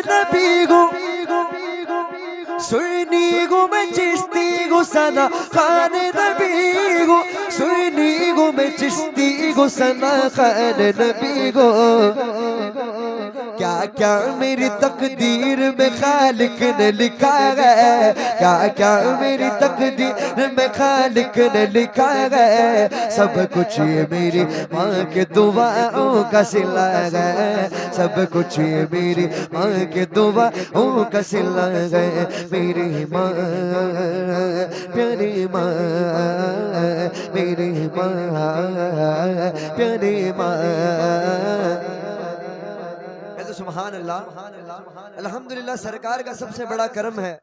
नबी गो सुनी गो मैं चिश्ती गो सना खान नबी गो सुनी गो मैं चिश्ती गो सना खान नबी गो क्या क्या मेरी तकदीर में खालिक ने लिखा है, क्या क्या मेरी तकदीर में खालिक ने लिखा है। सब कुछ ये मेरी माँ के दुआओं का सिला है, सब कुछ ये मेरी माँ के दुआओं का सिला है। मेरी माँ प्यारी माँ, मेरी माँ प्यारी माँ। सुभान अल्लाह। अल्हम्दुलिल्लाह सरकार का सबसे बड़ा करम है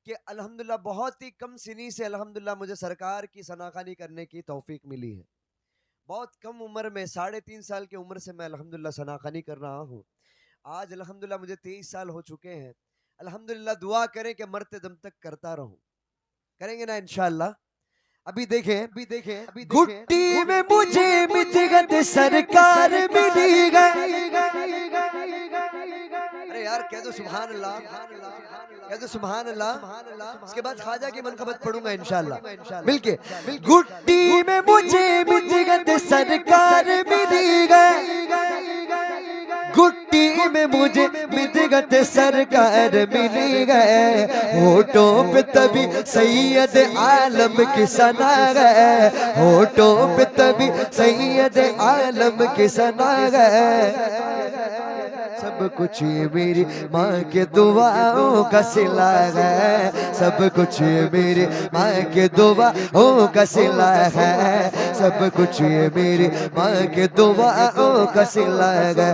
कि अल्हम्दुलिल्लाह बहुत ही कम सिनी से अल्हम्दुलिल्लाह मुझे सरकार की सनाखानी करने की तौफीक मिली है। बहुत कम उम्र में 3.5 साल की उम्र से मैं अल्हम्दुलिल्लाह सनाखानी कर रहा हूँ। आज अल्हम्दुलिल्लाह मुझे 23 साल हो चुके हैं। अल्हम्दुलिल्लाह दुआ करें कि मरते दम तक करता रहूं। करेंगे ना इंशाअल्लाह। अभी देखें घुट्टी में मुझे मितगत सरकार मिली गई। अरे यार कह दो सुभान अल्लाह, कह दो सुभान अल्लाह। उसके बाद ख्वाजा की मनक़बत पढ़ूंगा इंशाअल्लाह मिलके। घुट्टी में मुझे मितगत सरकार मिली गई, घुट्टी में मुझे मितगत सरकार मिली गए। होठों पे तभी सैयद आलम की सना गए, होठों पे तभी सैयद आलम की सना गए। सब कुछ ये मेरी माँ के दुआओं का सिला है, सब कुछ ये मेरी माँ के दुआओं का सिला है, सब कुछ ये मेरी माँ के दुआओं का सिला है।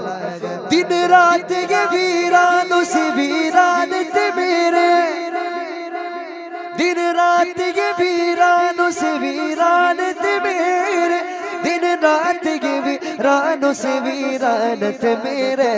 दिन रात ये वीरानों से वीरान थे मेरे, दिन रात ये वीरानों से वीरान थे मेरे, दिन रात ये वीरानों से वीरान थे मेरे।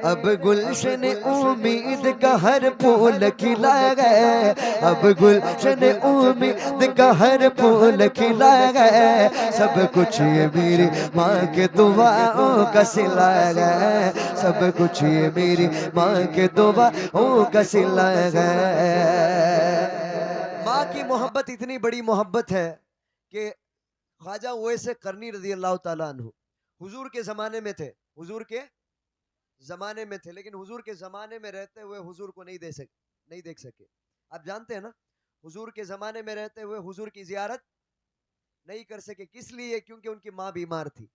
अब गुलशन उम्मीद का हर फूल खिला गए, अब गुलशन उम्मीद का हर फूल खिला गए। सब कुछ ये मेरी माँ के दुआओं का सिला गए, सब कुछ ये मेरी माँ के दुआओं का सिला गए। माँ की मोहब्बत इतनी बड़ी मोहब्बत है कि ख्वाजा उवैस करनी रज़ी अल्लाह ताला अन्हु हुजूर के ज़माने में थे, हुजूर के ज़माने में थे, लेकिन हुजूर के ज़माने में रहते हुए हुजूर को नहीं देख सके। आप जानते हैं ना, हुजूर के ज़माने में रहते हुए हुजूर की ज़ियारत नहीं कर सके। किस लिए? क्योंकि उनकी माँ बीमार थी।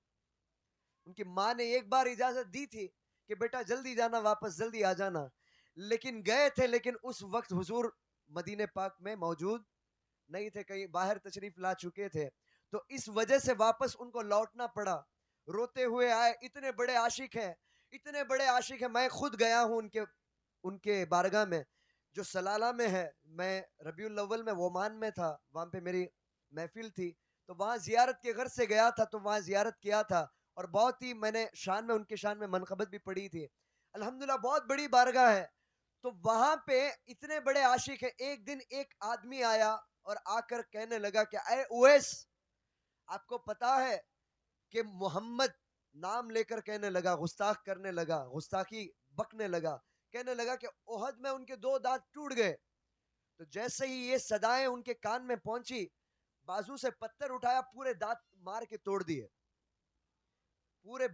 उनकी माँ ने एक बार इजाज़त दी थी कि बेटा जल्दी जाना, वापस जल्दी आ जाना, लेकिन गए थे। लेकिन उस वक्त हुजूर मदीने पाक में मौजूद नहीं थे, कहीं बाहर तशरीफ ला चुके थे। तो इस वजह से वापस उनको लौटना पड़ा। रोते हुए आए। इतने बड़े आशिक हैं, इतने बड़े आशिक हैं। मैं खुद गया हूँ उनके बारगाह में जो सलाला में है। मैं रबीउल अव्वल में ओमान में था, वहाँ पे मेरी महफिल थी, तो वहाँ जियारत के घर से गया था, तो वहाँ जियारत किया था और बहुत ही मैंने शान में, उनके शान में मनक़बत भी पढ़ी थी। अल्हम्दुलिल्लाह बहुत बड़ी बारगाह है। तो वहाँ पे इतने बड़े आशिक है। एक दिन एक आदमी आया और आकर कहने लगा कि अरे उवैस, आपको पता है कि मोहम्मद नाम लेकर कहने लगा, गुस्ताख करने लगा, गुस्ताखी बकने लगा, कहने लगा कि ओहद में उनके 2 दांत टूट गए। तो जैसे ही ये सदाएं उनके कान में पहुंची, बाजू से पत्थर उठाया, पूरे दांत मार के तोड़ दिए। पूरे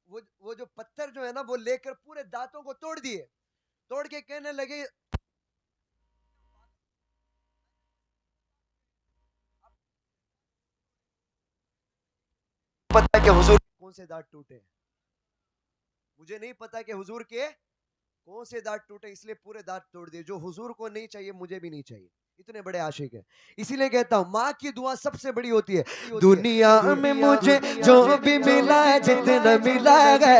वो जो पत्थर जो है ना, वो लेकर पूरे दांतों को तोड़ दिए। तोड़ के कहने लगे, पता है कि हुजूर के कौन से दांत टूटे? मुझे नहीं पता कि हुजूर के कौन से दांत टूटे, इसलिए पूरे दांत तोड़ दिए। जो हुजूर को नहीं चाहिए मुझे भी नहीं चाहिए। इतने बड़े आशिक है। इसीलिए कहता हूँ माँ की दुआ सबसे बड़ी होती है। दुनिया में मुझे जो भी मिला है, जितना मिला है,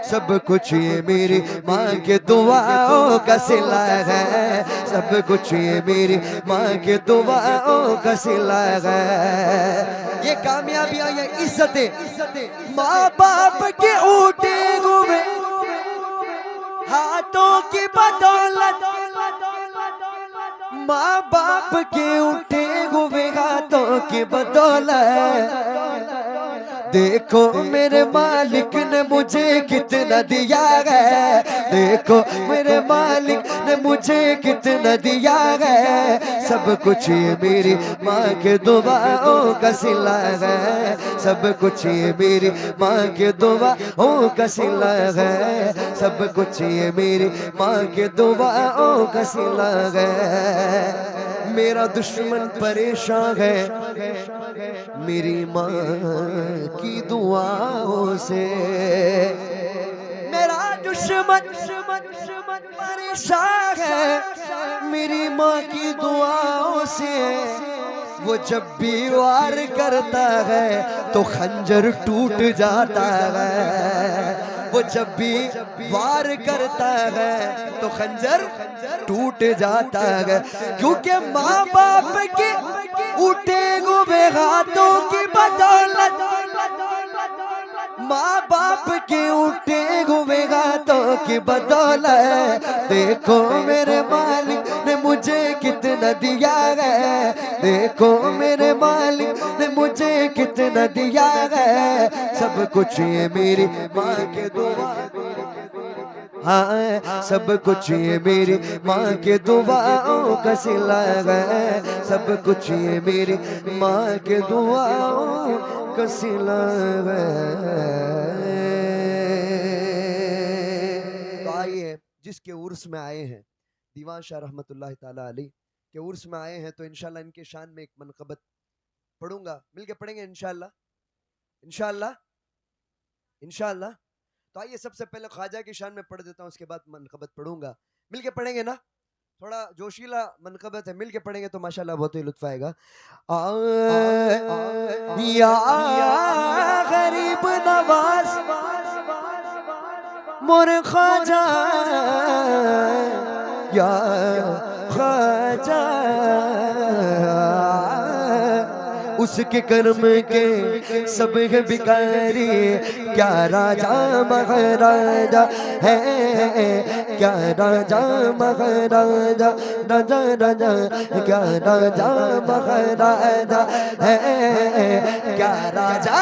सब कुछ ये मेरी माँ के दुआओं का सिला है, सब कुछ ये मेरी माँ के दुआओं का सिला है। ये कामयाबियां, ये इज्जतें माँ बाप के ऊँटे हुए हाथों की बदौलत, माँ बाप के उठे हुए हाथों की बदौलत। देखो मेरे मालिक ने मुझे कितना दिया है, देखो मेरे मालिक ने मुझे कितना दिया है। सब कुछ ये मेरी माँ के दुआओं का सिला है, सब कुछ ये मेरी माँ के दुआओं का सिला है, सब कुछ ये मेरी माँ के दुआओं का सिला है। मेरा दुश्मन परेशान है मेरी माँ की दुआओं से, मेरा दुश्मन परेशान है मेरी माँ की दुआओं से। वो जब भी वार करता है तो खंजर टूट जाता है, वो जब भी वार करता है तो खंजर टूट जाता है। क्योंकि माँ बाप के उठे हुए हाथों की बदौलत, माँ बाप के उठे हुए हाथों की बदौलत, देखो मेरे मालिक ने मुझे कितना दिया है, देखो मेरे मालिक ने मुझे कितना दिया है। सब कुछ ये मेरी माँ के दुआ, हाँ सब कुछ ये मेरी माँ के दुआओं का सिला है, सब कुछ ये मेरी माँ के दुआओं का सिला है। तो आइए जिसके उर्स में आए हैं, दीवान शाह रहमतुल्लाह ताला अलैह के उर्स में आए हैं, तो इंशाल्लाह इनके शान में एक मनक़बत पढ़ूंगा, मिलके पढ़ेंगे इंशाल्लाह इंशाल्लाह इंशाल्लाह। तो आइए सबसे पहले ख्वाजा की शान में पढ़ देता हूँ, उसके बाद मनक़बत पढ़ूंगा, मिलके पढ़ेंगे ना, थोड़ा जोशीला मनक़बत है, मिलके पढ़ेंगे तो माशाल्लाह बहुत ही लुत्फ़ आएगा। या गरीब नवाज मोरे ख्वाजा, या ख्वाजा उसके कर्म के सब है भिखारी, क्या राजा महाराजा है, क्या राजा महाराजा, राजा राजा क्या राजा महाराजा है, क्या राजा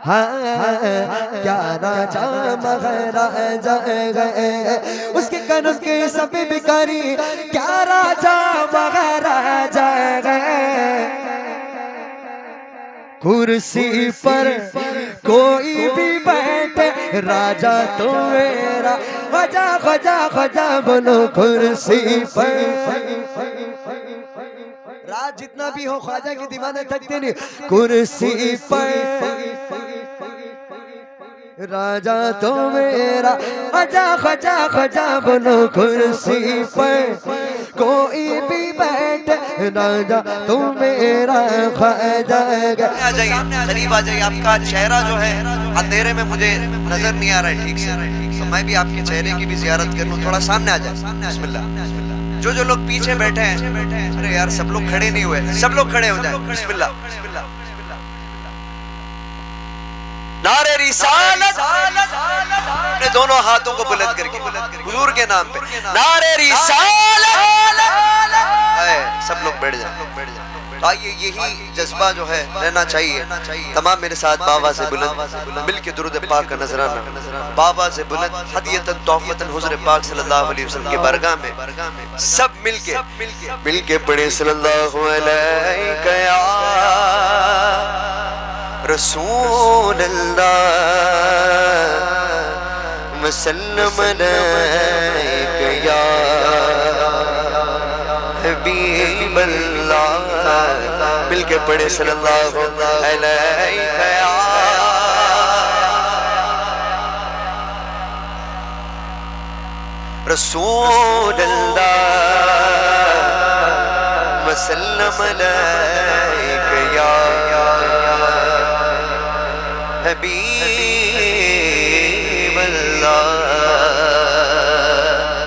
हाँ क्या राजा महाराजा है, उसके कर्म के सब भिखारी, क्या राजा महाराजा है। कुर्सी पर कोई भी बैठे राजा तो मेरा, ख्वाजा ख्वाजा ख्वाजा बोलो कुर्सी पर। राज जितना भी हो ख्वाजा के दीवाने थकते नहीं। कुर्सी पर राजा तो मेरा, ख्वाजा ख्वाजा ख्वाजा बोलो कुर्सी पर कोई भी बैठे राजा तो मेरा ख्वाजा। आ जाइए, करीब आ जाइए, आपका चेहरा जो है अंधेरे में मुझे नजर नहीं आ रहा है ठीक से, तो मैं भी आपके चेहरे की भी जियारत कर लूं, थोड़ा सामने आ जाए। बिस्मिल्लाह। जो लोग पीछे बैठे हैं, अरे यार सब लोग खड़े नहीं हुए, सब लोग खड़े हो जाए। बिस्मिल्लाह। नारे रिसालत, अपने दोनों हाथों को बुलंद करके हुजूर के नाम पे नारे रिसालत। सब लोग बैठ जाए। आइए, यही जज्बा जो है रहना चाहिए तमाम। मेरे साथ बाबा से बुलंद मिल के दुरूद पाक का नजराना, बाबा से बुलंद हदियतन तोहफतन हुज़ूर पाक सल्लल्लाहु अलैहि वसल्लम के बारगाह में सब मिल के पढ़े सल्लल्लाहु अलैहि या रसूल अल्लाह वसल्लम अलैका या हबीब अल्लाह। मिलके पढ़े सल्लल्लाहु अलैका या रसूल अल्लाह वसल्लम अलैका या हबीब